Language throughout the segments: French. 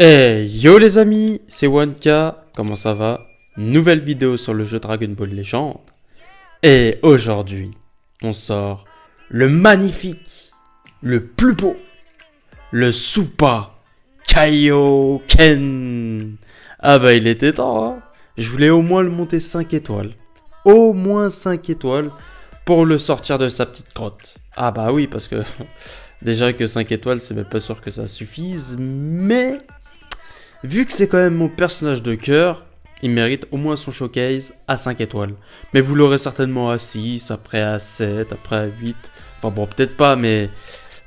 Hey yo les amis, c'est 1K, comment ça va? Nouvelle vidéo sur le jeu Dragon Ball Legend. Et aujourd'hui, on sort le magnifique, le plus beau, le Super Kaioken. Ah bah il était temps, hein. Je voulais au moins le monter 5 étoiles. Au moins 5 étoiles pour le sortir de sa petite grotte. Ah bah oui, parce que déjà que 5 étoiles, c'est même pas sûr que ça suffise, mais vu que c'est quand même mon personnage de cœur, il mérite au moins son showcase à 5 étoiles. Mais vous l'aurez certainement à 6, après à 7, après à 8. Enfin bon, peut-être pas, mais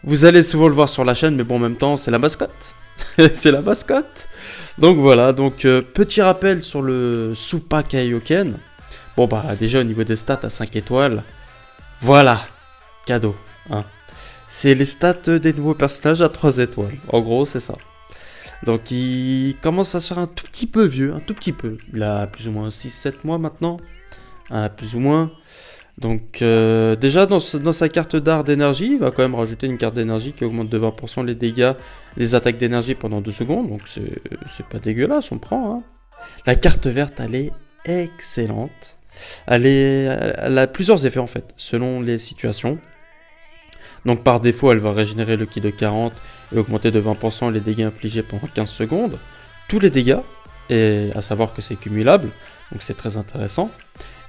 vous allez souvent le voir sur la chaîne, mais bon, en même temps, c'est la mascotte. C'est la mascotte. Donc voilà, petit rappel sur le Super Kaioken. Bon bah déjà au niveau des stats à 5 étoiles, voilà, cadeau. Hein. C'est les stats des nouveaux personnages à 3 étoiles. En gros, c'est ça. Donc il commence à se faire un tout petit peu vieux, un tout petit peu. Il a plus ou moins 6-7 mois maintenant, plus ou moins. Donc déjà dans sa carte d'art d'énergie, il va quand même rajouter une carte d'énergie qui augmente de 20% les dégâts des attaques d'énergie pendant 2 secondes. Donc c'est pas dégueulasse, on prend. Hein. La carte verte, elle est excellente. Elle a plusieurs effets en fait, selon les situations. Donc par défaut, elle va régénérer le ki de 40 et augmenter de 20% les dégâts infligés pendant 15 secondes. Tous les dégâts, et à savoir que c'est cumulable, donc c'est très intéressant.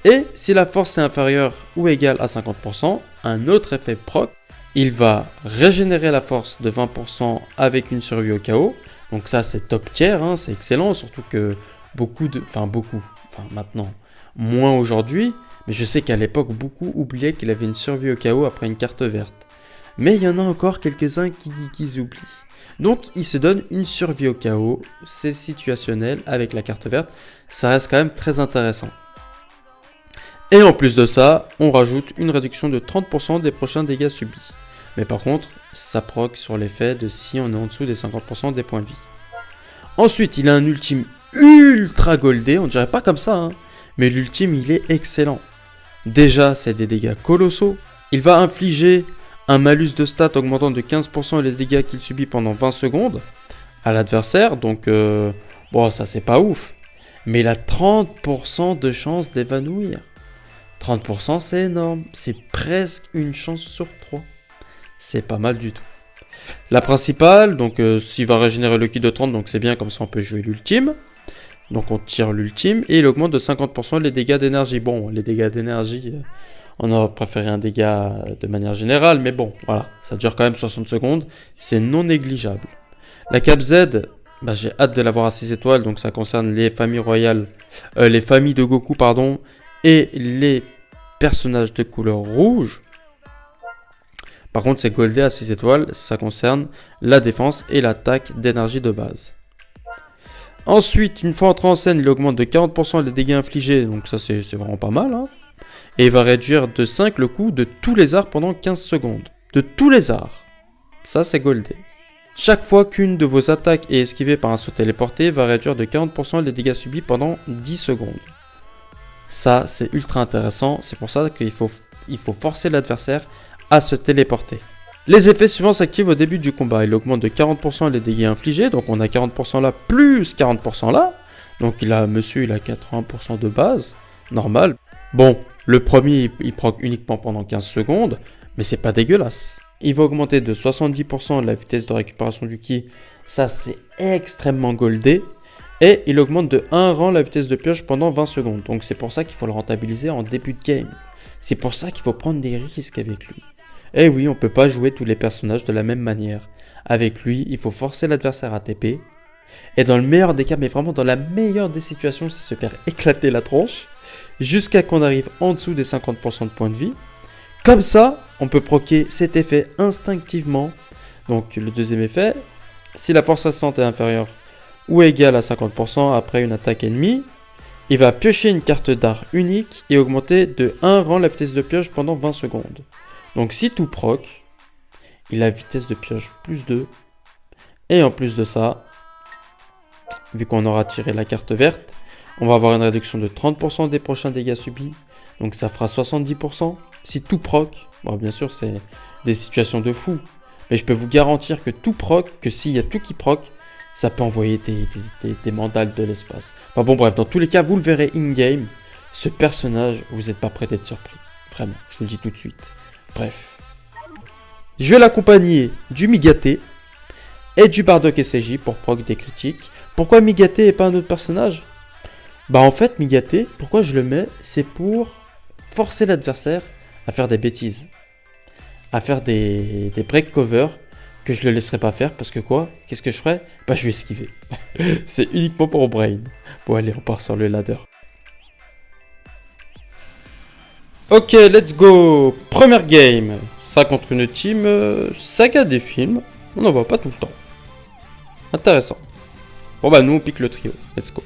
Et si la force est inférieure ou égale à 50%, un autre effet proc, il va régénérer la force de 20% avec une survie au chaos. Donc ça c'est top tier, hein, c'est excellent, surtout que maintenant, moins aujourd'hui, mais je sais qu'à l'époque beaucoup oubliaient qu'il avait une survie au chaos après une carte verte. Mais il y en a encore quelques-uns qui oublient. Donc il se donne une survie au chaos, c'est situationnel avec la carte verte, ça reste quand même très intéressant. Et en plus de ça, on rajoute une réduction de 30% des prochains dégâts subis. Mais par contre, ça proc sur l'effet de si on est en dessous des 50% des points de vie. Ensuite, il a un ultime ultra goldé, on dirait pas comme ça, hein, mais l'ultime il est excellent. Déjà, c'est des dégâts colossaux, il va infliger un malus de stats augmentant de 15% les dégâts qu'il subit pendant 20 secondes à l'adversaire, donc bon ça c'est pas ouf, mais il a 30% de chance d'évanouir. 30% c'est énorme, c'est presque une chance sur 3, c'est pas mal du tout. La principale, donc s'il va régénérer le ki de 30, donc c'est bien, comme ça on peut jouer l'ultime. Donc on tire l'ultime et il augmente de 50% les dégâts d'énergie. Bon, les dégâts d'énergie, on aurait préféré un dégât de manière générale, mais bon, voilà, ça dure quand même 60 secondes, c'est non négligeable. La cape Z, bah, j'ai hâte de l'avoir à 6 étoiles, donc ça concerne les familles royales, les familles de Goku, pardon, et les personnages de couleur rouge. Par contre, c'est goldé à 6 étoiles, ça concerne la défense et l'attaque d'énergie de base. Ensuite, une fois entré en scène, il augmente de 40% les dégâts infligés, donc ça c'est vraiment pas mal. Hein. Et il va réduire de 5 le coût de tous les arts pendant 15 secondes. De tous les arts. Ça c'est goldé. Chaque fois qu'une de vos attaques est esquivée par un saut téléporté, va réduire de 40% les dégâts subis pendant 10 secondes. Ça c'est ultra intéressant, c'est pour ça qu'il faut forcer l'adversaire à se téléporter. Les effets suivants s'activent au début du combat. Il augmente de 40% les dégâts infligés, donc on a 40% là plus 40% là. Donc monsieur il a 80% de base, normal. Bon, le premier il proc uniquement pendant 15 secondes, mais c'est pas dégueulasse. Il va augmenter de 70% la vitesse de récupération du ki, ça c'est extrêmement goldé. Et il augmente de 1 rang la vitesse de pioche pendant 20 secondes. Donc c'est pour ça qu'il faut le rentabiliser en début de game. C'est pour ça qu'il faut prendre des risques avec lui. Et oui, on peut pas jouer tous les personnages de la même manière. Avec lui, il faut forcer l'adversaire à TP. Et dans le meilleur des cas, mais vraiment dans la meilleure des situations, c'est se faire éclater la tronche. Jusqu'à qu'on arrive en dessous des 50% de points de vie. Comme ça, on peut proquer cet effet instinctivement. Donc le deuxième effet, si la force restante est inférieure ou égale à 50% après une attaque ennemie, il va piocher une carte d'art unique et augmenter de 1 rang la vitesse de pioche pendant 20 secondes. Donc si tout proc, il a vitesse de pioche plus 2. Et en plus de ça, vu qu'on aura tiré la carte verte, on va avoir une réduction de 30% des prochains dégâts subis. Donc ça fera 70%. Si tout proc, bon bien sûr c'est des situations de fou. Mais je peux vous garantir que tout proc, que s'il y a tout qui proc, ça peut envoyer des mandales de l'espace. Enfin bon, bref, dans tous les cas, vous le verrez in-game. Ce personnage, vous n'êtes pas prêt d'être surpris. Vraiment, je vous le dis tout de suite. Bref. Je vais l'accompagner du Migaté et du Bardock SJ pour proc des critiques. Pourquoi Migaté et pas un autre personnage? Bah en fait, Migaté, pourquoi je le mets? C'est pour forcer l'adversaire à faire des bêtises. À faire des break cover que je le laisserai pas faire parce que quoi? Qu'est-ce que je ferai? Bah je vais esquiver. C'est uniquement pour Brain. Bon allez, on part sur le ladder. Ok, let's go. Première game. Ça contre une team saga des films. On n'en voit pas tout le temps. Intéressant. Bon bah nous on pique le trio. Let's go.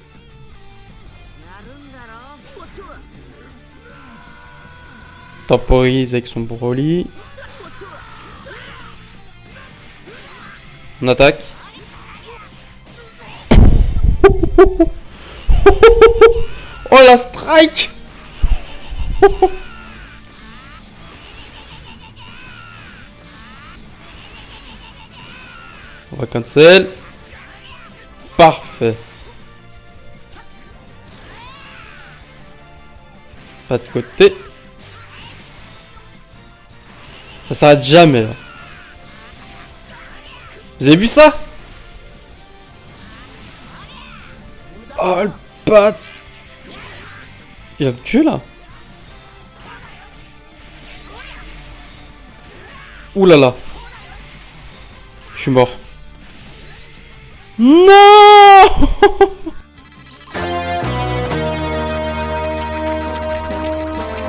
Temporise avec son Broly. On attaque. Oh la strike. On va cancel. Parfait. Pas de côté. Ça s'arrête jamais là. Vous avez vu ça? Oh le pat. Il va me tuer là. Ouh là là. Je suis mort. Non.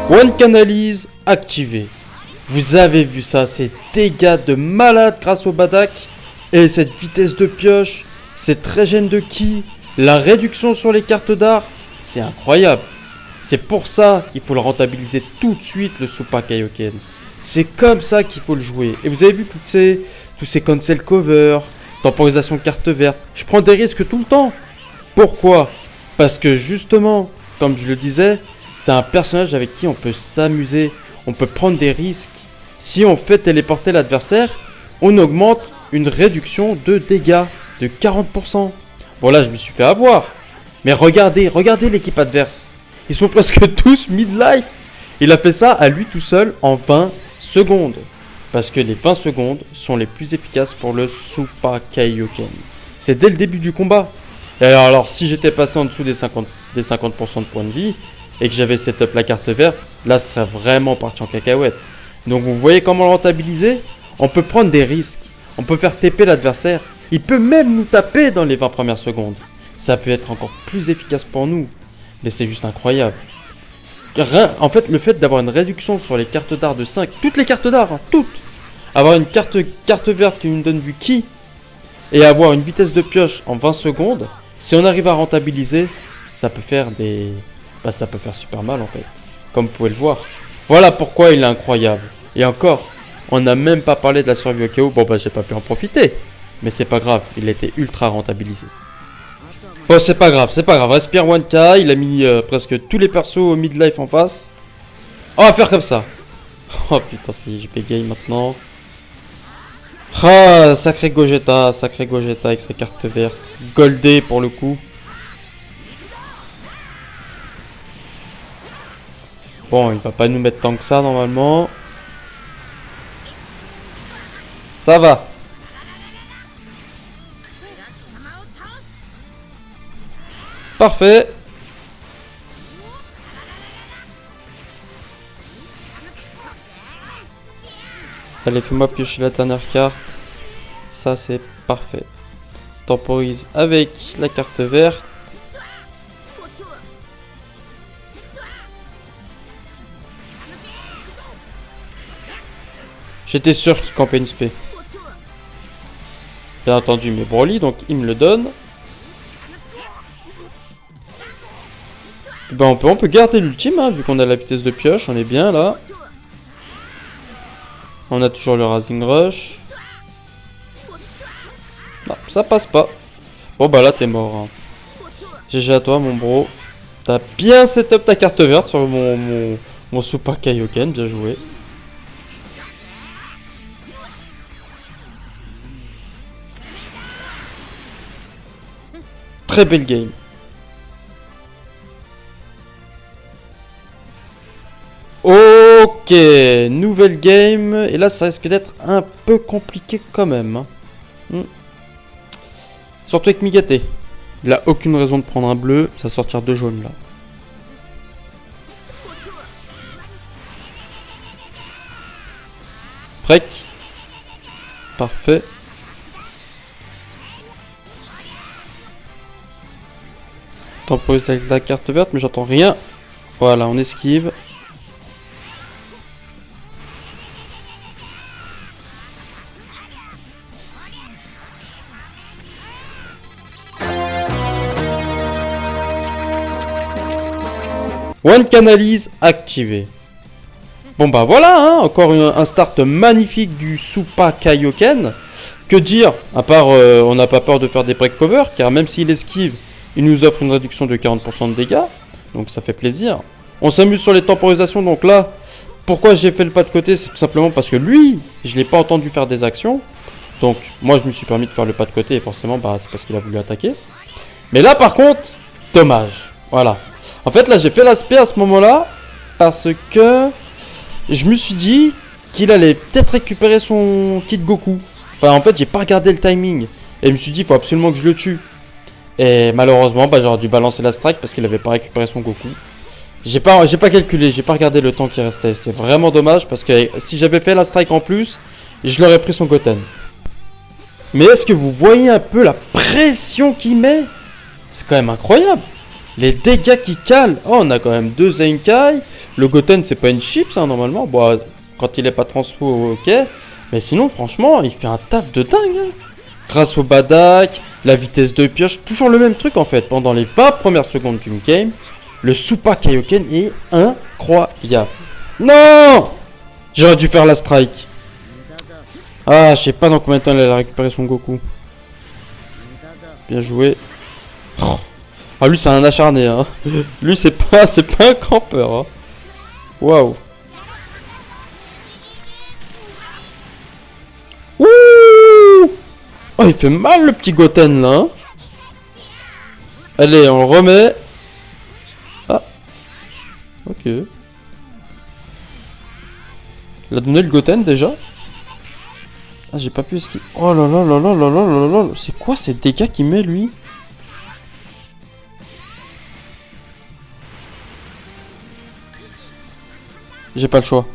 One Canalise activé. Vous avez vu ça, ces dégâts de malade grâce au Bardock. Et cette vitesse de pioche, cette régène de ki, la réduction sur les cartes d'art, c'est incroyable. C'est pour ça qu'il faut le rentabiliser tout de suite, le Super Kaioken. C'est comme ça qu'il faut le jouer. Et vous avez vu tous ces cancel cover, temporisation carte verte. Je prends des risques tout le temps. Pourquoi? Parce que justement, comme je le disais, c'est un personnage avec qui on peut s'amuser. On peut prendre des risques. Si on fait téléporter l'adversaire, on augmente une réduction de dégâts de 40%. Bon là, je me suis fait avoir. Mais regardez l'équipe adverse. Ils sont presque tous mid-life. Il a fait ça à lui tout seul en 20 secondes. Parce que les 20 secondes sont les plus efficaces pour le Super Kaioken. C'est dès le début du combat. Et alors si j'étais passé en dessous des 50% de points de vie et que j'avais setup la carte verte, là ce serait vraiment parti en cacahuète. Donc vous voyez comment le rentabiliser? On peut prendre des risques. On peut faire TP l'adversaire. Il peut même nous taper dans les 20 premières secondes. Ça peut être encore plus efficace pour nous. Mais c'est juste incroyable. En fait, le fait d'avoir une réduction sur les cartes d'art de 5, toutes les cartes d'art, hein, toutes. Avoir une carte verte qui nous donne du ki et avoir une vitesse de pioche en 20 secondes, si on arrive à rentabiliser, ça peut faire ça peut faire super mal en fait. Comme vous pouvez le voir. Voilà pourquoi il est incroyable. Et encore, on n'a même pas parlé de la survie au chaos. Bon bah j'ai pas pu en profiter. Mais c'est pas grave, il était ultra rentabilisé. Bon c'est pas grave. Respire 1K, il a mis presque tous les persos au midlife en face. On va faire comme ça. Oh putain, c'est JP Game maintenant. Ah, sacré Gogeta avec sa carte verte. Goldé pour le coup. Bon, il va pas nous mettre tant que ça normalement. Ça va. Parfait. Allez, fais-moi piocher la dernière carte. Ça, c'est parfait. Temporise avec la carte verte. J'étais sûr qu'il campait une spé. Bien entendu, mes Broly, donc il me le donne. Ben, on peut garder l'ultime, hein, vu qu'on a la vitesse de pioche, on est bien là. On a toujours le Rising Rush. Non, ça passe pas. Bon bah là t'es mort. Hein. GG à toi mon bro. T'as bien setup ta carte verte sur mon Super Kaioken, bien joué. très belle game. Ok, nouvelle game. Et là, ça risque d'être un peu compliqué quand même. Hein. Surtout avec Migaté. Il a aucune raison de prendre un bleu. Ça va sortir 2 jaunes là. Prec. Parfait. Temporise avec la carte verte, mais j'entends rien. Voilà, on esquive. One Canalise activé. Bon bah voilà, hein, encore un start magnifique du Supa Kaioken. Que dire, à part on n'a pas peur de faire des break cover, car même s'il esquive, il nous offre une réduction de 40% de dégâts. Donc ça fait plaisir. On s'amuse sur les temporisations, donc là, pourquoi j'ai fait le pas de côté, c'est tout simplement parce que lui, je l'ai pas entendu faire des actions. Donc moi je me suis permis de faire le pas de côté et forcément bah, c'est parce qu'il a voulu attaquer. Mais là par contre, dommage. Voilà. En fait là j'ai fait l'aspect à ce moment-là parce que je me suis dit qu'il allait peut-être récupérer son kit Goku. Enfin en fait j'ai pas regardé le timing. Et je me suis dit il faut absolument que je le tue. Et malheureusement bah, j'aurais dû balancer la strike parce qu'il avait pas récupéré son Goku. J'ai pas calculé, j'ai pas regardé le temps qui restait. C'est vraiment dommage parce que si j'avais fait la strike en plus, je l'aurais pris son Goten. Mais est-ce que vous voyez un peu la pression qu'il met? C'est quand même incroyable. Les dégâts qu'il cale. Oh, on a quand même 2 Zenkai. Le Goten, c'est pas une chip, ça, normalement. Bon, quand il est pas transfo, ok. Mais sinon, franchement, il fait un taf de dingue. Hein. Grâce au Badak, la vitesse de pioche. Toujours le même truc, en fait. Pendant les 20 premières secondes d'une game, le Supa Kaioken est incroyable. Non! J'aurais dû faire la strike. Ah, je sais pas dans combien de temps elle a récupéré son Goku. Bien joué. Oh. Ah, lui, c'est un acharné, hein. Lui, c'est pas un campeur, hein. Waouh. Ouh. Oh, il fait mal, le petit Goten, là. Hein. Allez, on le remet. Ah. Ok. Il a donné le Goten, déjà. Ah, j'ai pas pu esquiver. Oh là là là là là là là là. C'est quoi ces dégâts qu'il met, lui? J'ai pas le choix.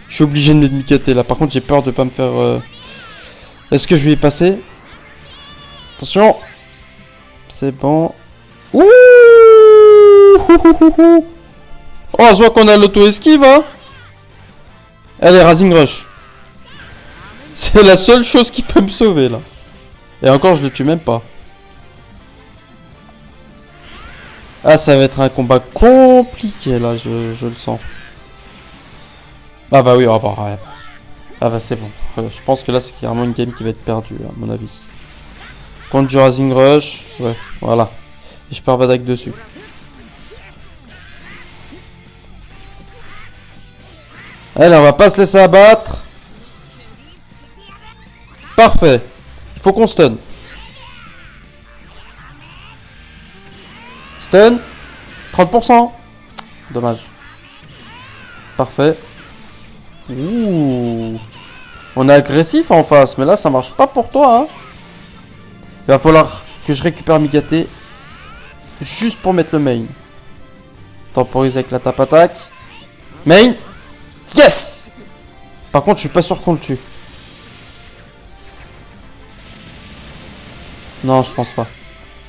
Je suis obligé de me micater là. Par contre, j'ai peur de pas me faire... Est-ce que je vais y passer? Attention. C'est bon. Ouh. Oh, on se voit qu'on a l'auto-esquive, hein. Allez, Rising Rush. C'est la seule chose qui peut me sauver, là. Et encore, je le tue même pas. Ah, ça va être un combat compliqué, là, je le sens. Ah bah oui, ah bah, ouais. Ah bah c'est bon. Je pense que là, c'est carrément une game qui va être perdue, à mon avis. Contre du Rising Rush, ouais, voilà. Et je pars Badak dessus. Allez, on va pas se laisser abattre. Parfait. Il faut qu'on stun. Stun. 30%. Dommage. Parfait. Ouh. On est agressif en face, mais là ça marche pas pour toi. Hein. Il va falloir que je récupère Migaté. Juste pour mettre le main. Temporise avec la tape attaque. Main. Yes. Par contre, je suis pas sûr qu'on le tue. Non, je pense pas.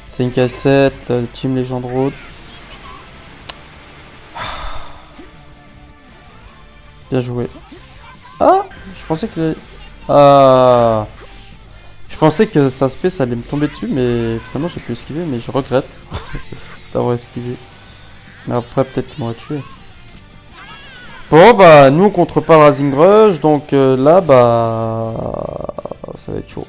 C'est une cassette, Team Legend Road. Bien joué. Ah, je pensais que... Ah, je pensais que sa spé, ça allait me tomber dessus, mais finalement j'ai pu esquiver, mais je regrette d'avoir esquivé. Mais après, peut-être qu'il m'aurait tué. Bon, bah, nous on contre pas le Rising Rush, donc là, bah... ça va être chaud.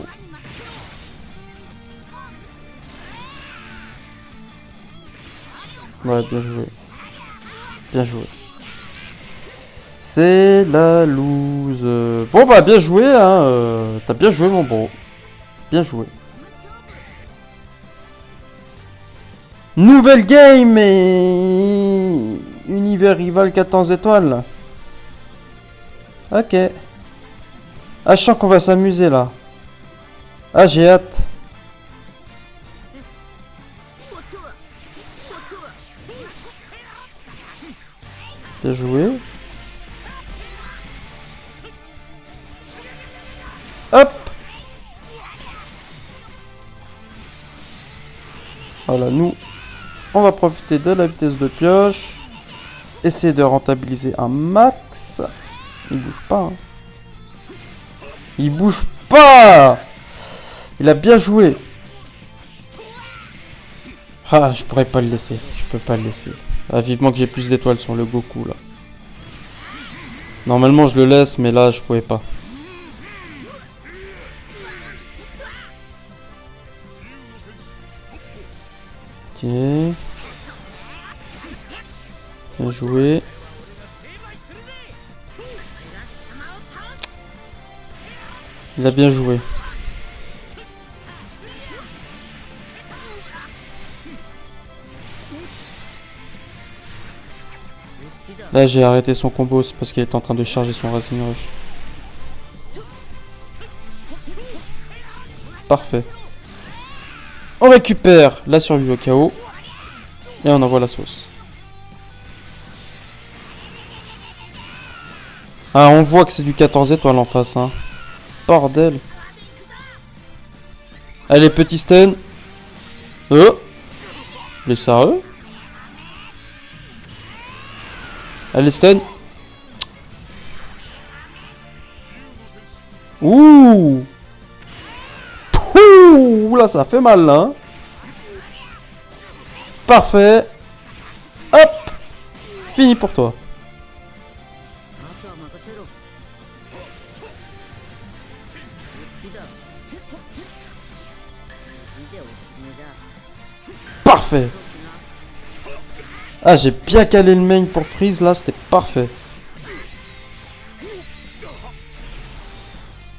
Ouais, bien joué. Bien joué. C'est la loose. Bon bah bien joué hein. T'as bien joué mon bro. Bien joué. Nouvelle game et... Univers rival 14 étoiles. Ok. Ah, je sens qu'on va s'amuser là. Ah, j'ai hâte. Bien joué. Hop. Voilà, nous, on va profiter de la vitesse de pioche. Essayer de rentabiliser un max. Il bouge pas. Hein. Il bouge pas. Il a bien joué. Ah, je pourrais pas le laisser. Je peux pas le laisser. Ah, vivement que j'ai plus d'étoiles sur le Goku, là. Normalement, je le laisse, mais là, je pouvais pas. Ok. Bien joué. Il a bien joué. Là, j'ai arrêté son combo, c'est parce qu'il était en train de charger son Racing Rush. Parfait. On récupère la survie au chaos. Et on envoie la sauce. Ah, on voit que c'est du 14 étoiles en face, hein. Bordel. Allez, petit stun. Oh. Les sérieux. Allez, stun. Ouh. Ouh, là, ça fait mal, là. Hein. Parfait. Hop. Fini pour toi. Parfait. Ah, j'ai bien calé le main pour Freeze, là, c'était parfait.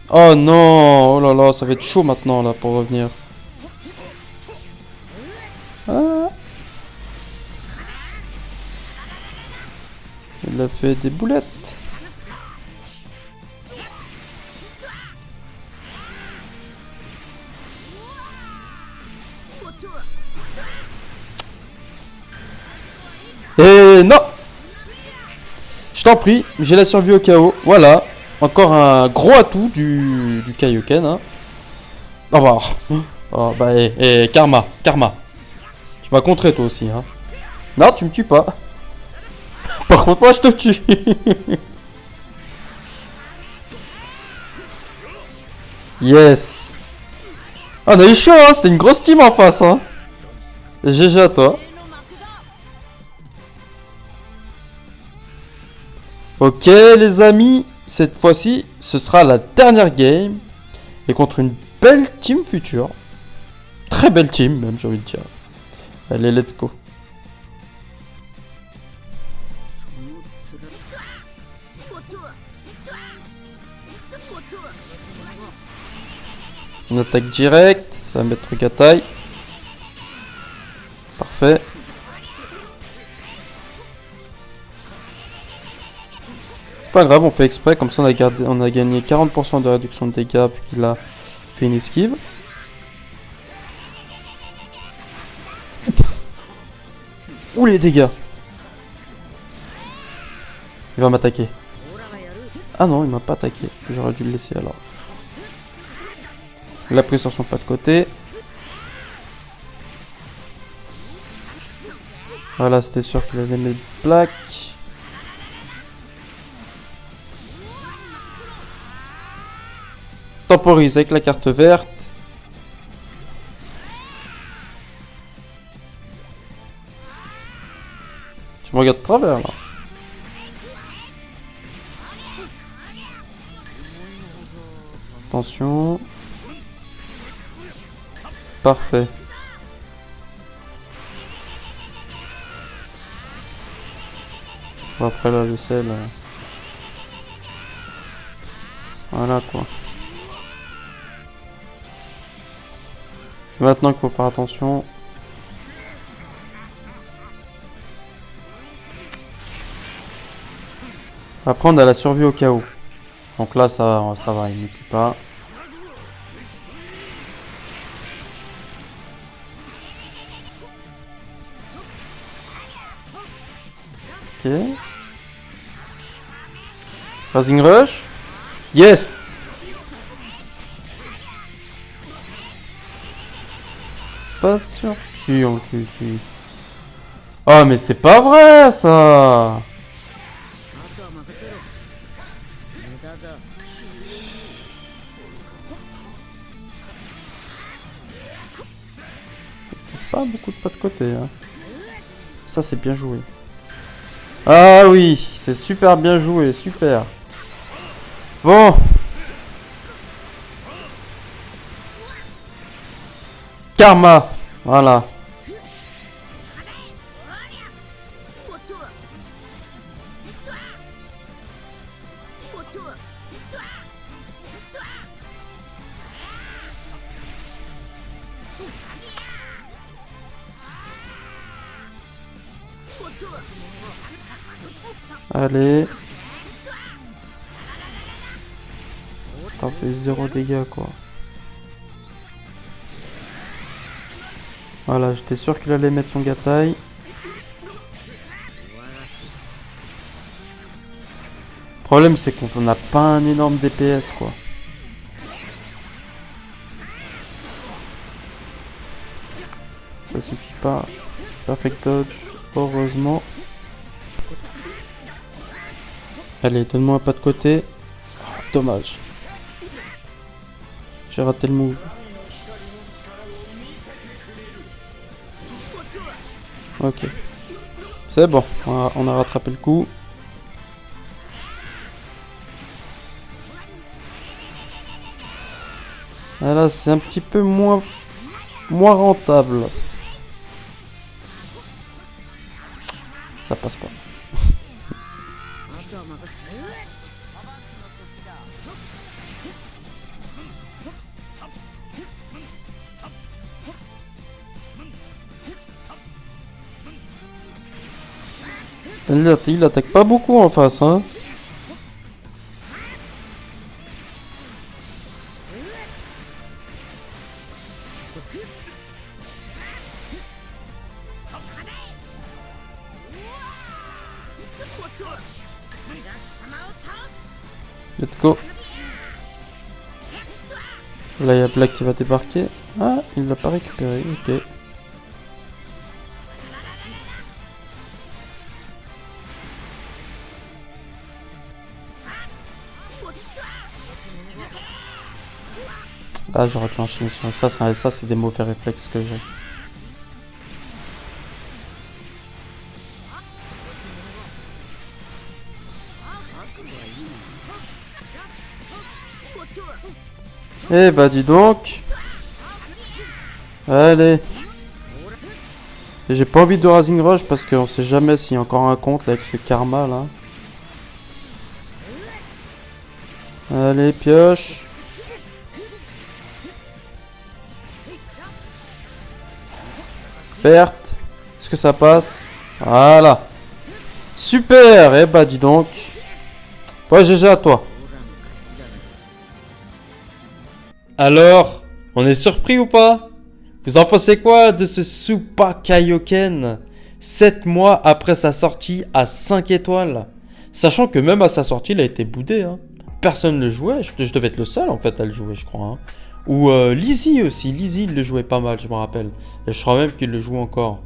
Oh non. Oh là là, ça va être chaud maintenant, là, pour revenir. Ah. Il a fait des boulettes. Et non. Je t'en prie, j'ai la survie au chaos. Voilà. Encore un gros atout du Kaioken. Hein. Oh bah. Oh bah, Karma. Karma. Tu m'as contré toi aussi. Hein. Non, tu me tues pas. Par contre, moi je te tue. Yes. Ah, on a eu chaud, hein. C'était une grosse team en face. Hein. GG à toi. Ok les amis, cette fois-ci, ce sera la dernière game. Et contre une belle team future. Très belle team même, j'ai envie de dire. Allez, let's go. On attaque direct, ça va mettre Gatai. Parfait. C'est pas grave, on fait exprès, comme ça on a gagné 40% de réduction de dégâts vu qu'il a fait une esquive. Ouh les dégâts. Il va m'attaquer. Ah non, il m'a pas attaqué. J'aurais dû le laisser alors. Il a pris sur son pas de côté. Voilà, c'était sûr qu'il allait mettre Black. Temporise avec la carte verte. Tu me regardes de travers là. Attention. Parfait. Bon, après là, le sel. Voilà quoi. C'est maintenant qu'il faut faire attention. Après, on a la survie au chaos. Donc là, ça va, il ne tue pas. Ok. Rising Rush. Yes. Pas sûr. Si, on le tue, si. Oh, mais c'est pas vrai, ça. Il fait pas beaucoup de pas de côté, hein. Ça, c'est bien joué. Ah oui, c'est super bien joué, super. Bon. Karma. Voilà. Allez. T'en fais 0 dégâts, quoi. Voilà, j'étais sûr qu'il allait mettre son gataille. Le problème, c'est qu'on n'a pas un énorme DPS, quoi. Ça suffit pas. Perfect dodge, heureusement. Allez, donne-moi un pas de côté. Oh, dommage. J'ai raté le move. Ok. C'est bon, on a rattrapé le coup. Ah là, c'est un petit peu moins rentable. Ça passe pas. Il attaque pas beaucoup en face, hein. Let's go. Là, il y a Black qui va débarquer. Ah, il l'a pas récupéré, ok. Ah, j'aurais dû enchaîner sur ça. Ça, c'est des mauvais réflexes que j'ai. Eh bah, dis donc. Allez. J'ai pas envie de Rising Rush parce qu'on sait jamais s'il y a encore un compte là, avec ce karma là. Allez, pioche. Verte. Est-ce que ça passe? Voilà. Super. Eh bah dis donc. Ouais, GG à toi. Alors, on est surpris ou pas? Vous en pensez quoi de ce Super Kaioken 7 mois après sa sortie à 5 étoiles? Sachant que même à sa sortie, il a été boudé. Hein. Personne ne le jouait. Je devais être le seul en fait à le jouer, je crois. Hein. Ou Lizzie aussi. Lizzie, il le jouait pas mal, je me rappelle. Et je crois même qu'il le joue encore.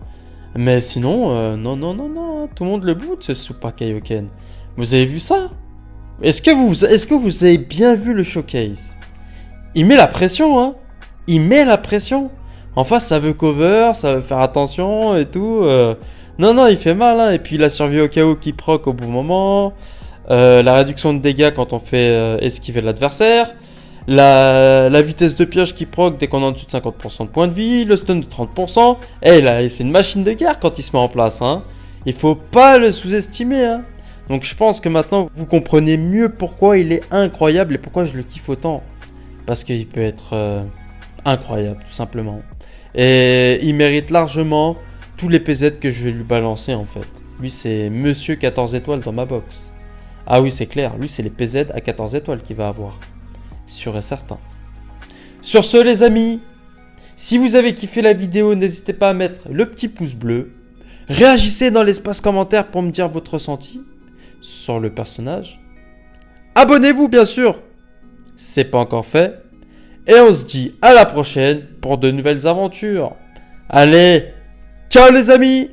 Mais sinon, non. Tout le monde le boude, ce Super Kaioken. Vous avez vu ça? Est-ce que vous avez bien vu le showcase? Il met la pression, hein. Il met la pression. En face, ça veut cover, ça veut faire attention et tout. Non, il fait mal, hein. Et puis, il a survécu au chaos qui proc au bon moment. La réduction de dégâts quand on fait esquiver l'adversaire. La vitesse de pioche qui proc dès qu'on est en dessous de 50% de points de vie. Le stun de 30%. Et là, c'est une machine de guerre quand il se met en place, hein. Il faut pas le sous-estimer, hein. Donc, je pense que maintenant, vous comprenez mieux pourquoi il est incroyable et pourquoi je le kiffe autant. Parce qu'il peut être incroyable, tout simplement. Et il mérite largement tous les PZ que je vais lui balancer, en fait. Lui, c'est Monsieur 14 étoiles dans ma box. Ah oui, c'est clair, lui c'est les PZ à 14 étoiles qu'il va avoir. Sûr et certain. Sur ce les amis, si vous avez kiffé la vidéo, n'hésitez pas à mettre le petit pouce bleu. Réagissez dans l'espace commentaire pour me dire votre ressenti sur le personnage. Abonnez-vous bien sûr, c'est pas encore fait. Et on se dit à la prochaine pour de nouvelles aventures. Allez, ciao les amis!